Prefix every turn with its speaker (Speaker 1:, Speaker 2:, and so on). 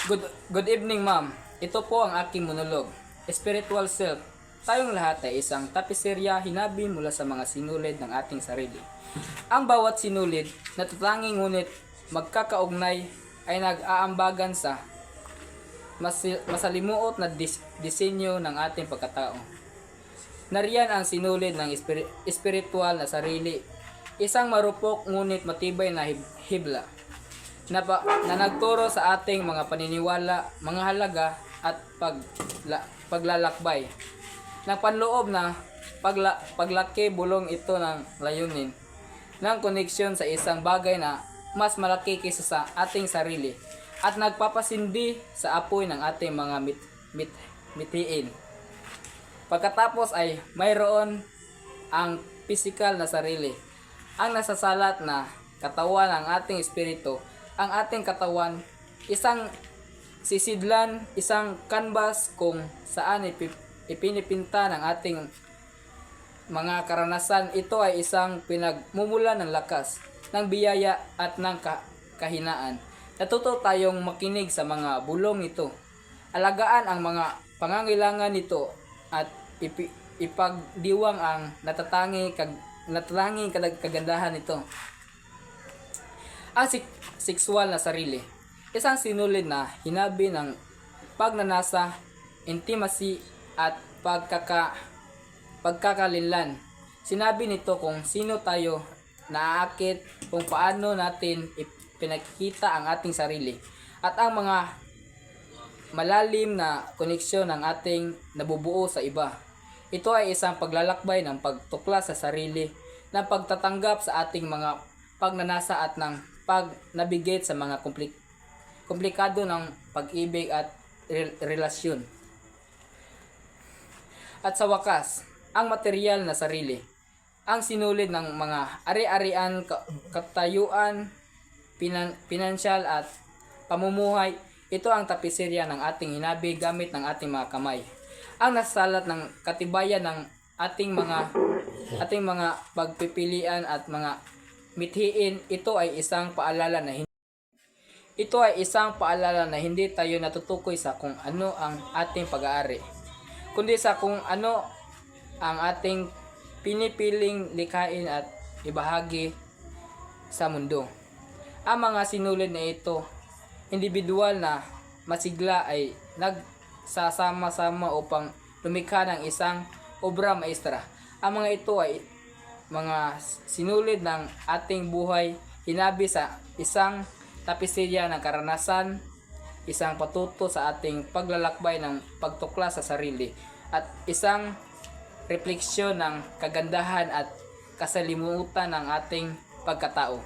Speaker 1: Good evening, ma'am. Ito po ang aking monolog. Spiritual self. Tayong lahat ay isang tapiserya hinabi mula sa mga sinulid ng ating sarili. Ang bawat sinulid na tatanging ngunit magkakaugnay ay nag-aambagan sa masalimuot na disenyo ng ating pagkatao. Nariyan ang sinulid ng espiritual na sarili, isang marupok ngunit matibay na hibla na nagturo sa ating mga paniniwala, mga halaga at paglalakbay. Nagpanloob na paglaki bulong ito ng layunin ng koneksyon sa isang bagay na mas malaki kaysa sa ating sarili at nagpapasindi sa apoy ng ating mga mithiin. Pagkatapos ay mayroon ang pisikal na sarili, ang nasasalat na katawan ng ating espiritu. Ang ating katawan, isang sisidlan, isang canvas kung saan ipinipinta ng ating mga karanasan. Ito ay isang pinagmumula ng lakas, ng biyaya at ng kahinaan. Natuto tayong makinig sa mga bulong nito, alagaan ang mga pangangailangan nito at ipagdiwang ang natatanging kagandahan nito. Ang sexual na sarili, isang sinulid na hinabi ng pagnanasa, intimacy at pagkakalinlan. Sinabi nito kung sino tayo, naaakit, kung paano natin pinakikita ang ating sarili at ang mga malalim na koneksyon ng ating nabubuo sa iba. Ito ay isang paglalakbay ng pagtuklas sa sarili, ng pagtatanggap sa ating mga pagnanasa at ng pag-navigate sa mga komplikado ng pag-ibig at relasyon. At sa wakas, ang material na sarili, ang sinulid ng mga ari-arian, katayuan, pinansyal at pamumuhay. Ito ang tapiserya ng ating hinabi gamit ng ating mga kamay. Ang nasasalat ng katibayan ng ating mga pagpipilian at mga mithiin. Ito ay isang paalala na hindi tayo natutukoy sa kung ano ang ating pag-aari, kundi sa kung ano ang ating pinipiling likhain at ibahagi sa mundo. Ang mga sinulid na ito, individual na masigla, ay nagsasama-sama upang lumikha ng isang obra maestra. Ang mga ito ay mga sinulid ng ating buhay, hinabi sa isang tapiserya ng karanasan, isang patuto sa ating paglalakbay ng pagtuklas sa sarili, at isang refleksyon ng kagandahan at kasalimutan ng ating pagkatao.